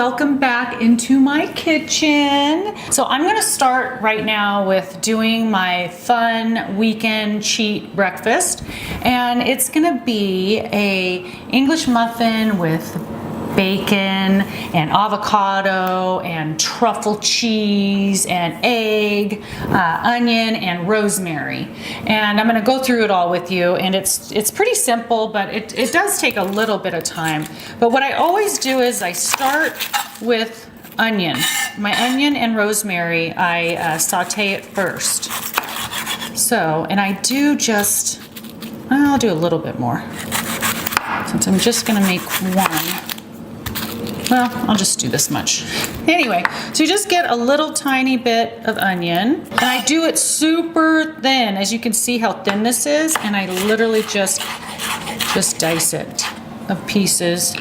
welcome back into my kitchen. So I'm gonna start right now with doing my fun weekend cheat breakfast. And it's gonna be a English muffin with bacon and avocado and truffle cheese and egg, onion and rosemary. And I'm gonna go through it all with you, and it's pretty simple, but it does take a little bit of time. But what I always do is I start with onion. My onion and rosemary, I saute it first. So, and I do just, I'll do a little bit more, since I'm just gonna make one. Well, I'll just do this much. Anyway, so you just get a little tiny bit of onion, and I do it super thin. As you can see how thin this is, and I literally just dice it of pieces.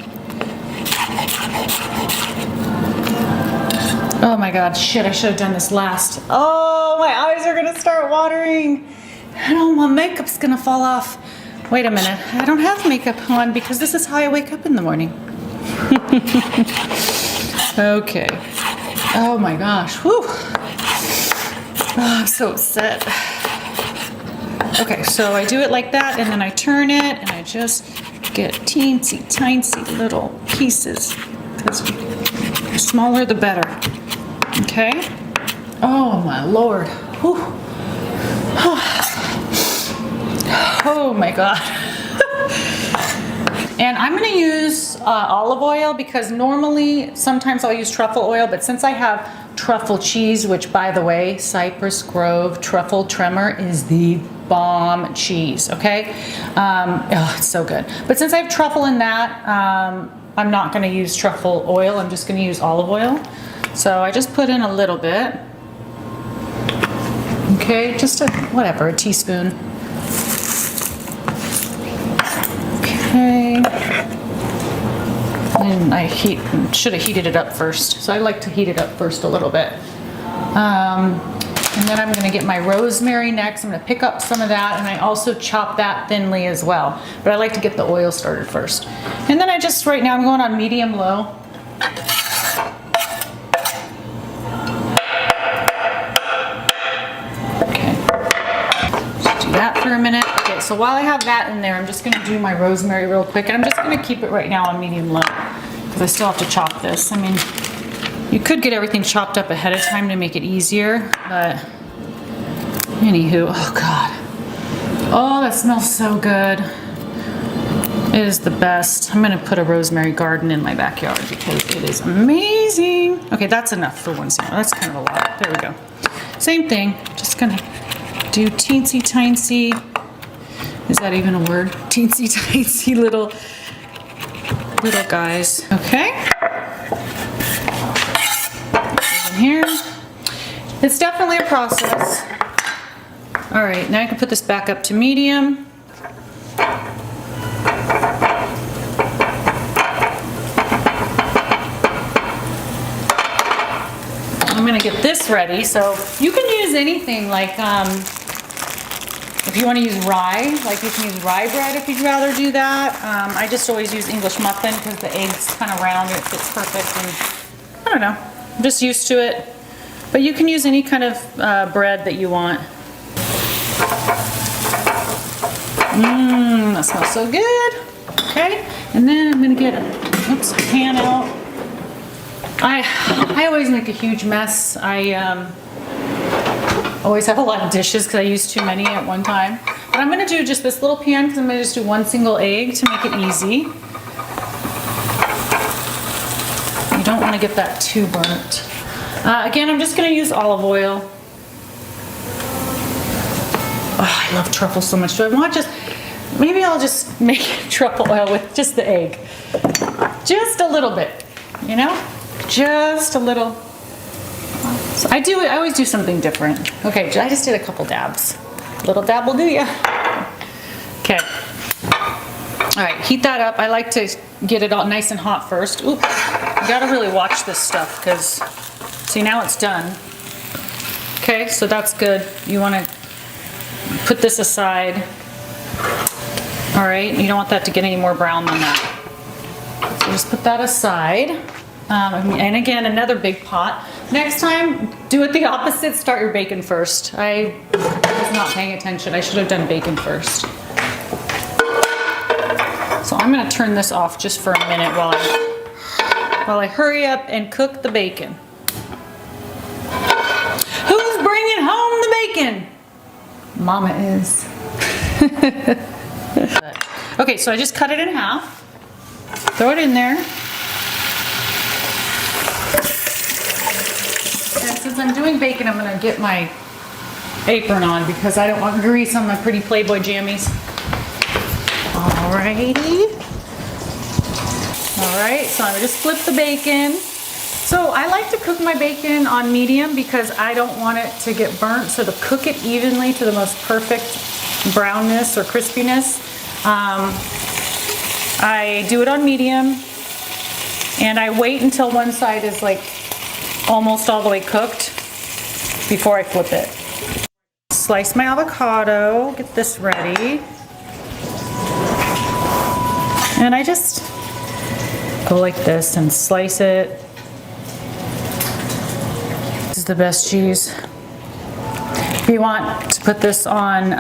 Oh my God, shit, I should have done this last. Oh, my eyes are gonna start watering. I don't want makeup's gonna fall off. Wait a minute, I don't have makeup on because this is how I wake up in the morning. Okay. Oh my gosh. Whew. Oh, I'm so upset. Okay, so I do it like that, and then I turn it, and I just get teensy tiny little pieces. Because the smaller, the better. Okay. Oh my Lord. Whew. Oh my God. And I'm gonna use olive oil because normally, sometimes I'll use truffle oil, but since I have truffle cheese, which by the way, Cypress Grove truffle tremor is the bomb cheese, okay? Oh, it's so good. But since I have truffle in that, I'm not gonna use truffle oil, I'm just gonna use olive oil. So I just put in a little bit. Okay, just a teaspoon. Okay, and I should have heated it up first. So I like to heat it up first a little bit. And then I'm gonna get my rosemary next. I'm gonna pick up some of that, and I also chop that thinly as well. But I like to get the oil started first. And then right now I'm going on medium low. Okay, just do that for a minute. Okay, so while I have that in there, I'm just gonna do my rosemary real quick, and I'm just gonna keep it right now on medium low because I still have to chop this. I mean, you could get everything chopped up ahead of time to make it easier, but anywho, oh God. Oh, that smells so good. It is the best. I'm gonna put a rosemary garden in my backyard because it is amazing. Okay, that's enough for one sample. That's kind of a lot. There we go. Same thing, just gonna do teensy tiny. Is that even a word? Teensy tiny little guys. Okay. In here. It's definitely a process. All right, now I can put this back up to medium. I'm gonna get this ready. So you can use anything like, if you want to use rye, like you can use rye bread if you'd rather do that. I just always use English muffin because the egg's kind of round and it fits perfect, and I don't know, I'm just used to it. But you can use any kind of bread that you want. That smells so good. Okay, and then I'm gonna get a pan out. I always make a huge mess. I always have a lot of dishes because I use too many at one time. But I'm gonna do just this little pan because I'm gonna just do one single egg to make it easy. You don't want to get that too burnt. Again, I'm just gonna use olive oil. Oh, I love truffle so much. Do I want maybe I'll just make truffle oil with just the egg. Just a little bit, you know? Just a little. So I always do something different. Okay, I just did a couple dabs. Little dab will do ya. Okay. All right, heat that up. I like to get it all nice and hot first. Oop, you gotta really watch this stuff because, see, now it's done. Okay, so that's good. You wanna put this aside. All right, you don't want that to get any more brown than that. So just put that aside. And again, another big pot. Next time, do it the opposite. Start your bacon first. I was not paying attention. I should have done bacon first. So I'm gonna turn this off just for a minute while I hurry up and cook the bacon. Who's bringing home the bacon? Mama is. Okay, so I just cut it in half. Throw it in there. And since I'm doing bacon, I'm gonna get my apron on because I don't want grease on my pretty Playboy jammies. Alrighty. Alright, so I'm gonna just flip the bacon. So I like to cook my bacon on medium because I don't want it to get burnt. So to cook it evenly to the most perfect brownness or crispiness, I do it on medium and I wait until one side is like almost all the way cooked before I flip it. Slice my avocado, get this ready. And I just go like this and slice it. This is the best cheese. If you want to put this on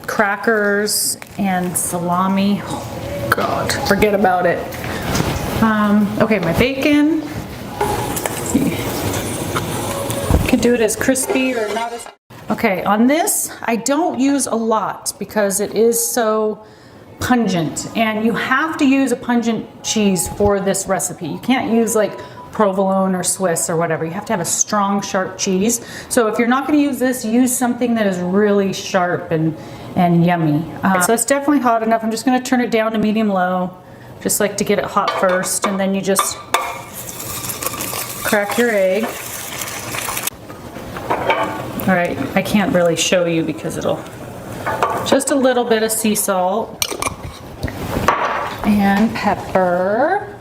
crackers and salami, oh God, forget about it. Okay, my bacon. You can do it as crispy or not as. Okay, on this, I don't use a lot because it is so pungent, and you have to use a pungent cheese for this recipe. You can't use like provolone or Swiss or whatever. You have to have a strong, sharp cheese. So if you're not going to use this, use something that is really sharp and yummy. So it's definitely hot enough. I'm just going to turn it down to medium-low. Just like to get it hot first, and then you just crack your egg. All right, I can't really show you because it'll, just a little bit of sea salt and pepper.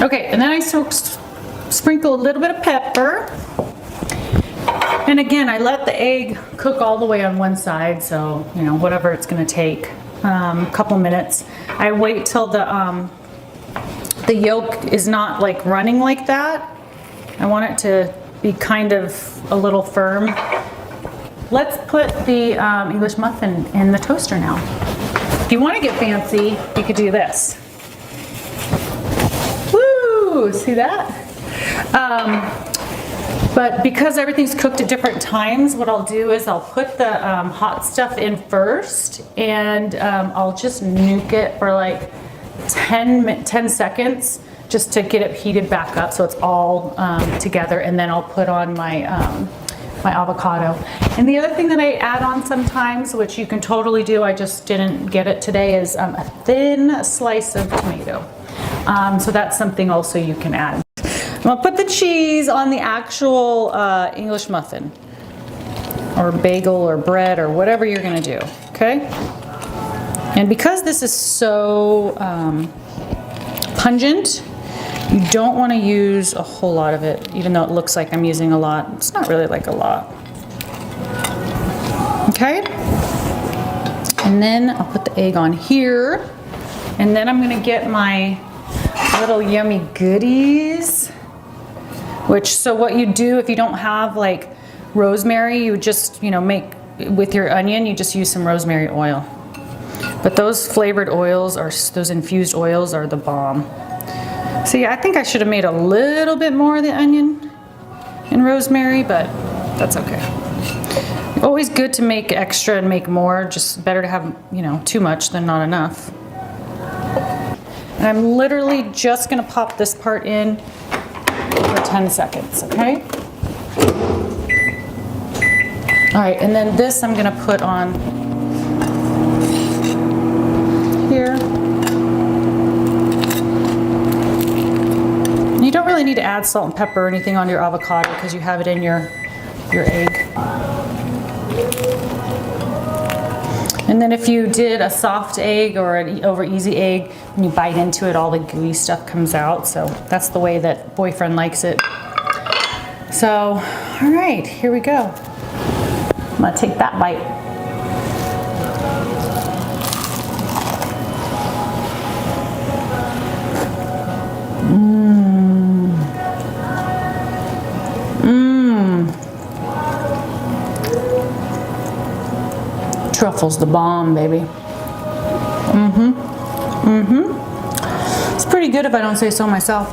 Okay, and then I sprinkle a little bit of pepper. And again, I let the egg cook all the way on one side, so you know, whatever it's gonna take, a couple minutes. I wait till the yolk is not like running like that. I want it to be kind of a little firm. Let's put the English muffin in the toaster now. If you want to get fancy, you could do this. Woo! See that? But because everything's cooked at different times, what I'll do is I'll put the hot stuff in first, and I'll just nuke it for like 10 seconds just to get it heated back up so it's all together, and then I'll put on my my avocado. And the other thing that I add on sometimes, which you can totally do, I just didn't get it today, is a thin slice of tomato. So that's something also you can add. I'll put the cheese on the actual English muffin or bagel or bread or whatever you're gonna do, okay? And because this is so pungent, you don't want to use a whole lot of it, even though it looks like I'm using a lot. It's not really like a lot. Okay? And then I'll put the egg on here. And then I'm going to get my little yummy goodies. So what you do if you don't have like rosemary, you just, you know, make with your onion, you just use some rosemary oil. But those flavored oils, those infused oils are the bomb. See, I think I should have made a little bit more of the onion and rosemary, but that's okay. Always good to make extra and make more. Just better to have, you know, too much than not enough. And I'm literally just gonna pop this part in for 10 seconds, okay? All right, and then this I'm gonna put on here. You don't really need to add salt and pepper or anything on your avocado because you have it in your egg. And then if you did a soft egg or an over easy egg, when you bite into it, all the gooey stuff comes out. So that's the way that boyfriend likes it. So, all right, here we go. I'm gonna take that bite. Truffle's the bomb, baby. It's pretty good if I don't say so myself.